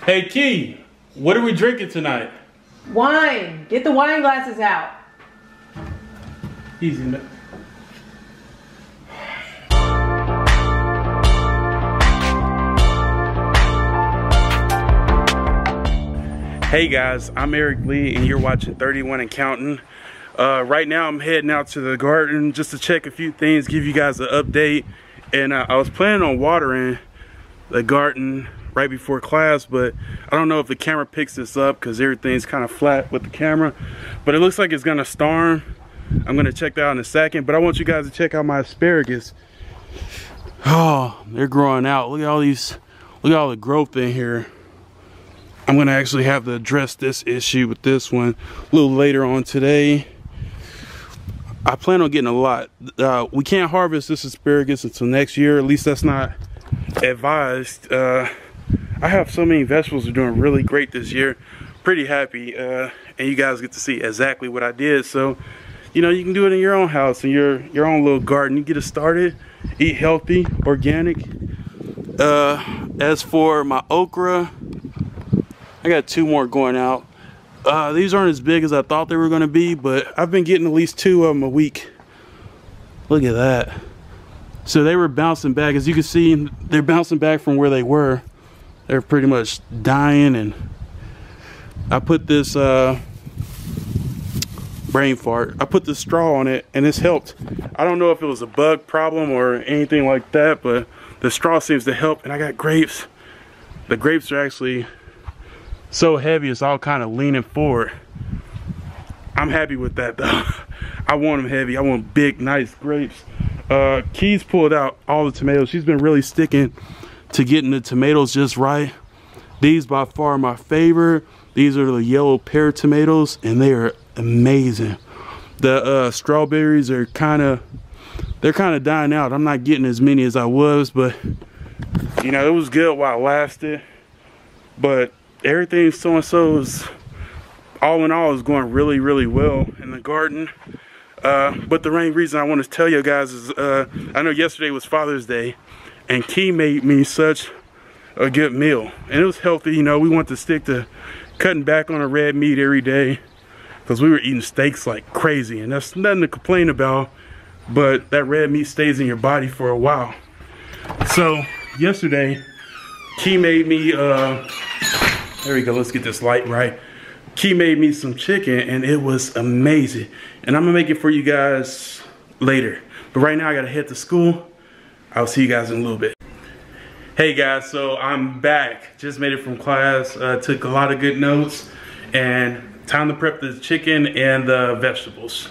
Hey Key, what are we drinking tonight? Wine. Get the wine glasses out. Easy, man. Hey guys, I'm Eric Lee and you're watching 31 and Counting. Right now I'm heading out to the garden just to check a few things, give you guys an update. And I was planning on watering the garden right before class, but I don't know if the camera picks this up because everything's kind of flat with the camera. But it looks like it's gonna storm. I'm gonna check that out in a second, but I want you guys to check out my asparagus. Oh, they're growing out. Look at all these, look at all the growth in here. I'm gonna actually have to address this issue with this one a little later on today. I plan on getting a lot. We can't harvest this asparagus until next year. At least that's not advised. I have so many vegetables that are doing really great this year. Pretty happy, and you guys get to see exactly what I did. So, you know, you can do it in your own house, in your own little garden. You get it started, eat healthy, organic. As for my okra, I got 2 more going out. These aren't as big as I thought they were gonna be, but I've been getting at least 2 of them a week. Look at that. So they were bouncing back. As you can see, they're bouncing back from where they were. They're pretty much dying, and I put this brain fart. I put the straw on it and it's helped. I don't know if it was a bug problem or anything like that, but the straw seems to help. And I got grapes. The grapes are actually so heavy, it's all kind of leaning forward. I'm happy with that though. I want them heavy. I want big, nice grapes. Key's pulled out all the tomatoes. She's been really sticking to getting the tomatoes just right. These by far are my favorite. These are the yellow pear tomatoes and they are amazing. The strawberries are they're kind of dying out. I'm not getting as many as I was, but you know, it was good while it lasted. But everything so-and-so is, all in all, is going really, really well in the garden. But the main reason I want to tell you guys is, I know yesterday was Father's Day, and Key made me such a good meal. And it was healthy, you know, we want to stick to cutting back on the red meat every day, because we were eating steaks like crazy, and that's nothing to complain about, but that red meat stays in your body for a while. So, yesterday, Key made me, there we go, let's get this light right. Key made me some chicken and it was amazing. And I'm gonna make it for you guys later. But right now I gotta head to school. I'll see you guys in a little bit. Hey guys, so I'm back. Just made it from class. Took a lot of good notes. And time to prep the chicken and the vegetables.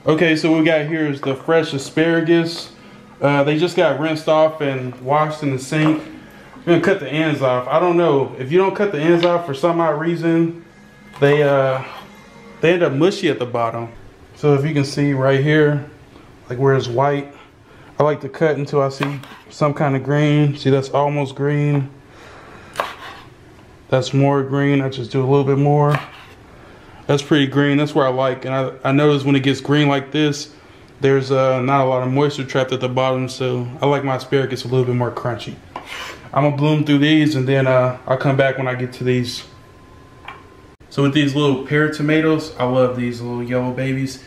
Okay, so what we got here is the fresh asparagus. They just got rinsed off and washed in the sink. I'm gonna cut the ends off. I don't know, if you don't cut the ends off for some odd reason, they end up mushy at the bottom. So if you can see right here, like where it's white, I like to cut until I see some kind of green. See, that's almost green. That's more green. I just do a little bit more. That's pretty green. That's where I like. And I notice when it gets green like this, there's not a lot of moisture trapped at the bottom. So I like my asparagus a little bit more crunchy. I'm gonna bloom through these and then I'll come back when I get to these. So with these little pear tomatoes, I love these little yellow babies.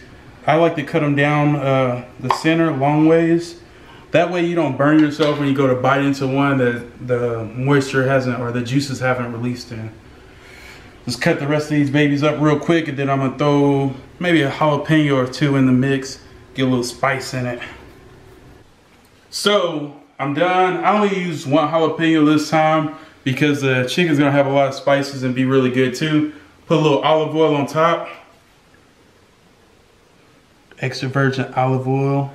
I like to cut them down the center long ways. That way you don't burn yourself when you go to bite into one that the moisture hasn't, or the juices haven't released in. Just cut the rest of these babies up real quick, and then I'm gonna throw maybe a jalapeno or 2 in the mix, get a little spice in it. So I'm done. I only used 1 jalapeno this time because the chicken's gonna have a lot of spices and be really good too. Put a little olive oil on top. Extra virgin olive oil.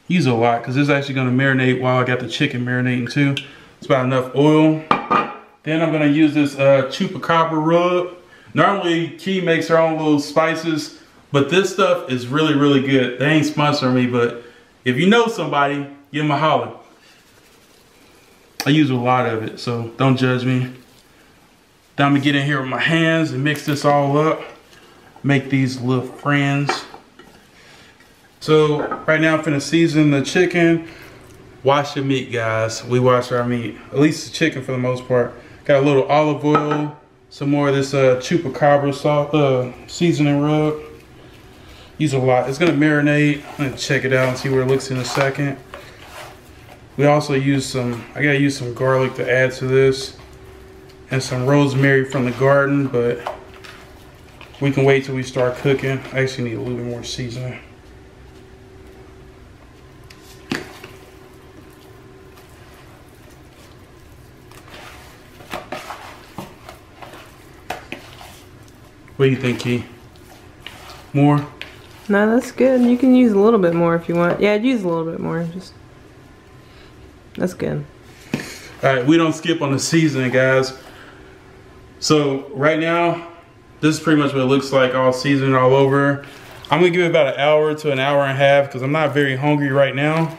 Use a lot because this is actually gonna marinate while I got the chicken marinating too. It's about enough oil. Then I'm gonna use this chupacabra rub. Normally Key makes her own little spices, but this stuff is really, really good. They ain't sponsoring me, but if you know somebody, give them a holler. I use a lot of it, so don't judge me. Then I'm gonna get in here with my hands and mix this all up. Make these little friends. So right now I'm finna season the chicken. wash your meat, guys. We wash our meat, at least the chicken for the most part. Got a little olive oil, some more of this chupacabra salt, seasoning rub. Use a lot. It's gonna marinate. I'm gonna check it out and see where it looks in a second. We also use some, I gotta use some garlic to add to this, and some rosemary from the garden, but we can wait till we start cooking. I actually need a little bit more seasoning. What do you think, Key? More? No, that's good. You can use a little bit more if you want. Yeah, I'd use a little bit more. That's good. All right, we don't skip on the seasoning, guys. So right now, this is pretty much what it looks like, all seasoned all over. I'm gonna give it about an hour to an hour and a half because I'm not very hungry right now.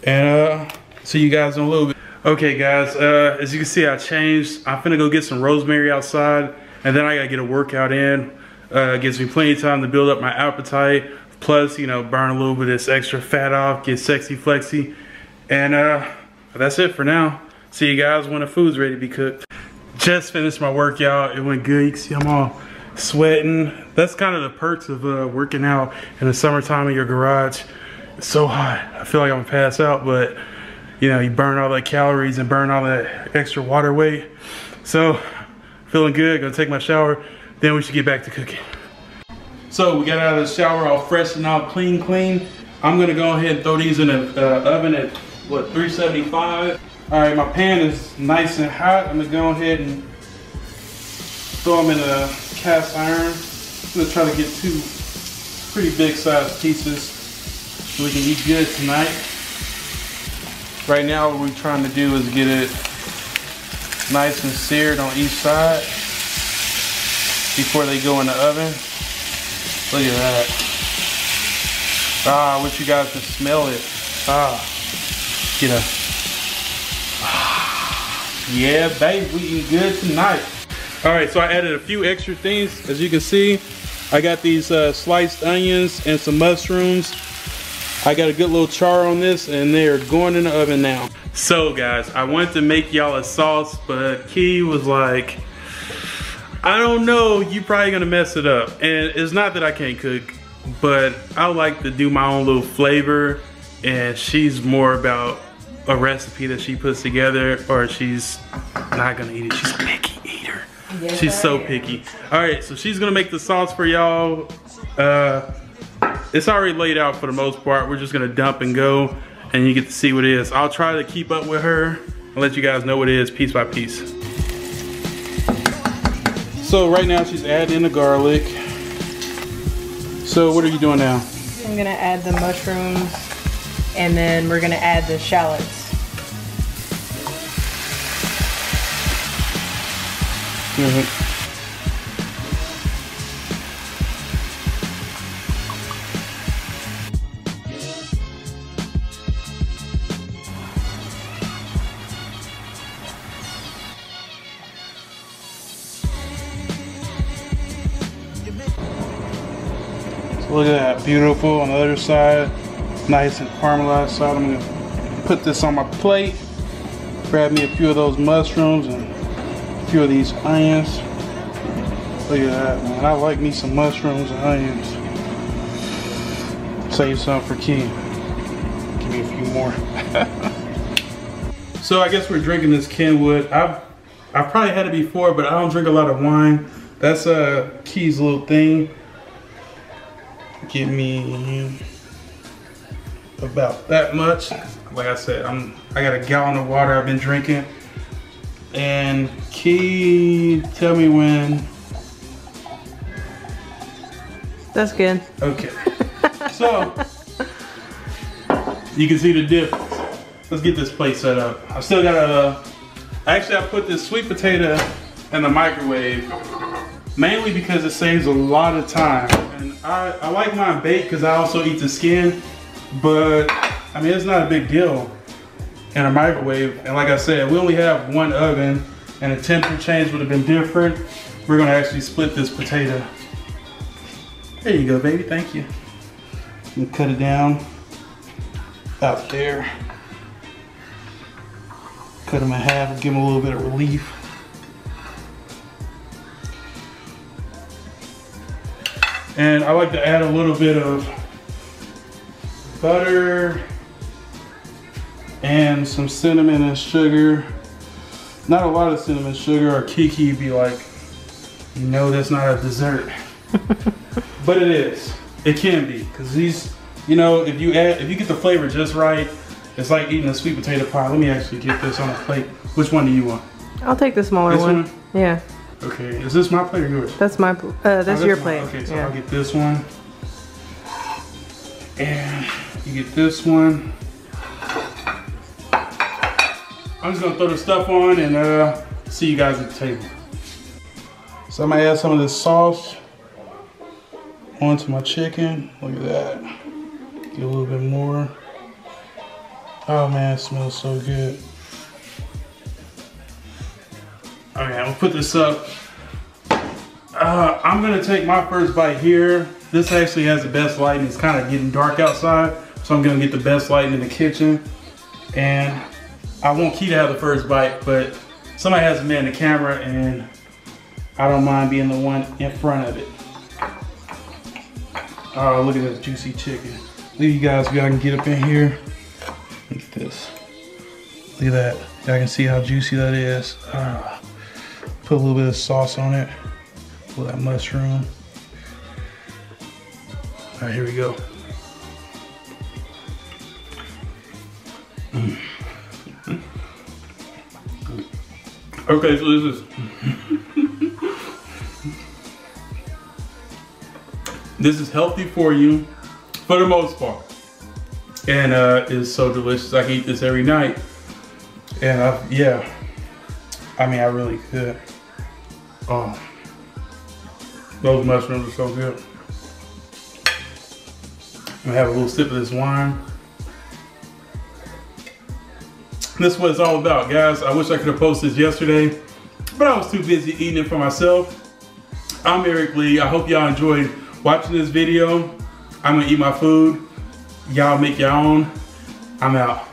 And see you guys in a little bit. Okay, guys, as you can see, I changed. I'm finna go get some rosemary outside, and then I gotta get a workout in. It gives me plenty of time to build up my appetite. Plus, you know, burn a little bit of this extra fat off, get sexy flexy. And that's it for now. See you guys when the food's ready to be cooked. Just finished my workout. It went good. You can see I'm all sweating. That's kind of the perks of working out in the summertime in your garage. It's so hot. I feel like I'm gonna pass out, but you know, you burn all the calories and burn all that extra water weight. So, feeling good. Gonna take my shower. Then we should get back to cooking. So we got out of the shower all fresh and all clean. I'm gonna go ahead and throw these in the oven at what, 375. All right, my pan is nice and hot. I'm gonna go ahead and throw them in a cast iron. I'm gonna try to get 2 pretty big sized pieces so we can eat good tonight. Right now what we're trying to do is get it nice and seared on each side before they go in the oven. Look at that. I wish you guys could smell it. Get a. Yeah, babe, we eating good tonight. All right, so I added a few extra things. As you can see, I got these sliced onions and some mushrooms. I got a good little char on this, and they're going in the oven now. So guys, I wanted to make y'all a sauce, but Key was like, I don't know, you probably gonna mess it up. And it's not that I can't cook, but I like to do my own little flavor, and she's more about a recipe that she puts together, or she's not gonna eat it. She's a picky eater. Yes, she's so picky. All right, so she's gonna make the sauce for y'all. It's already laid out for the most part. We're just gonna dump and go, and you get to see what it is. I'll try to keep up with her and let you guys know what it is piece by piece. So right now she's adding the garlic. So what are you doing now? I'm gonna add the mushrooms, and then we're gonna add the shallots. Look at that, beautiful on the other side, nice and caramelized side. I'm gonna put this on my plate, grab me a few of those mushrooms and a few of these onions. Look at that, man. I like me some mushrooms and onions. Save some for Key. Give me a few more. So I guess we're drinking this Kenwood. I've probably had it before, but I don't drink a lot of wine. That's Key's little thing. Give me about that much. Like I said, I got a gallon of water I've been drinking. And Key, tell me when. That's good. Okay. So you can see the difference. Let's get this plate set up. I still got actually I put this sweet potato in the microwave mainly because it saves a lot of time. And I like mine baked because I also eat the skin, but I mean, it's not a big deal in a microwave. And like I said, we only have one oven and the temperature change would have been different. We're gonna actually split this potato. There you go, baby, thank you. I'm gonna cut it down about there. Cut them in half and give them a little bit of relief. And I like to add a little bit of butter and some cinnamon and sugar. Not a lot of cinnamon sugar, or Kiki be like, you know, that's not a dessert. But it is. It can be, because these, you know, if you get the flavor just right, it's like eating a sweet potato pie. Let me actually get this on a plate. Which one do you want? I'll take the smaller one. Yeah. Okay, is this my plate or yours? That's my, that's your plate. Okay, so yeah. I'll get this one. And you get this one. I'm just gonna throw the stuff on and see you guys at the table. So I'm gonna add some of this sauce onto my chicken. Look at that. Get a little bit more. Oh man, it smells so good. Okay, I'm gonna put this up. I'm gonna take my first bite here. This actually has the best lighting. It's kind of getting dark outside, so I'm gonna get the best lighting in the kitchen. And I want Key to have the first bite, but somebody has to man the camera, and I don't mind being the one in front of it. Oh, look at this juicy chicken. Look at you guys, y'all can get up in here. Look at this. Look at that. Y'all can see how juicy that is. Put a little bit of sauce on it. With that mushroom. All right, here we go. Okay, so this is healthy for you for the most part, and it's so delicious. I can eat this every night, and yeah, I mean, I really could. Oh, those mushrooms are so good. I'm gonna have a little sip of this wine. This is what it's all about, guys. I wish I could have posted this yesterday, but I was too busy eating it for myself. I'm Eric Lee. I hope y'all enjoyed watching this video. I'm gonna eat my food. Y'all make your own. I'm out.